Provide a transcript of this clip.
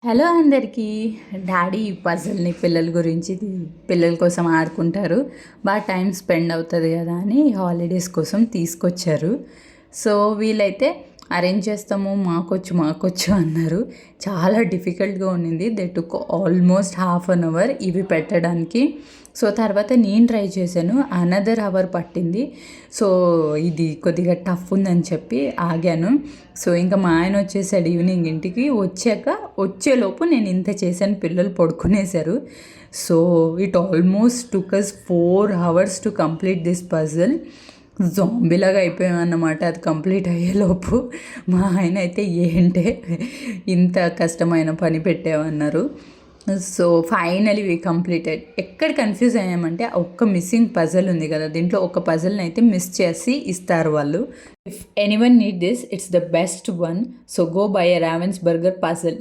Hello అందరికీ. Daddy ఈ పజిల్ని పిల్లల గురించి పిల్లల కోసం ఆడుకుంటారు, బాగా టైం స్పెండ్ అవుతుంది కదా అని హాలిడేస్ కోసం తీసుకొచ్చారు. సో వీళ్ళైతే అరేంజ్ చేస్తాము, మాకొచ్చు అన్నారు. చాలా డిఫికల్ట్గా ఉండింది. దే టుక్ ఆల్మోస్ట్ ½ అవర్ ఇవి పెట్టడానికి. సో తర్వాత నేను ట్రై చేశాను, అనదర్ అవర్ పట్టింది. సో ఇది కొద్దిగా టఫ్ ఉందని చెప్పి ఆగాను. సో ఇంకా మా ఆయన వచ్చేసాడు ఈవినింగ్ ఇంటికి. వచ్చేలోపు నేను ఇంత చేశాను, పిల్లలు పడుకునేశారు. So it almost took us 4 hours to complete this puzzle. జాంబీలాగా అయిపోయామన్నమాట అది కంప్లీట్ అయ్యేలోపు. మా ఆయన అయితే ఏంటే ఇంత కష్టమైన పని పెట్టామన్నారు. So finally we completed. ఎక్కడ కన్ఫ్యూజ్ అయ్యామంటే ఒక్క మిస్సింగ్ పజల్ ఉంది కదా, దీంట్లో ఒక పజల్ని అయితే మిస్ చేసి ఇస్తారు వాళ్ళు. If anyone need this, it's the best one. So go by a ravens burger puzzle.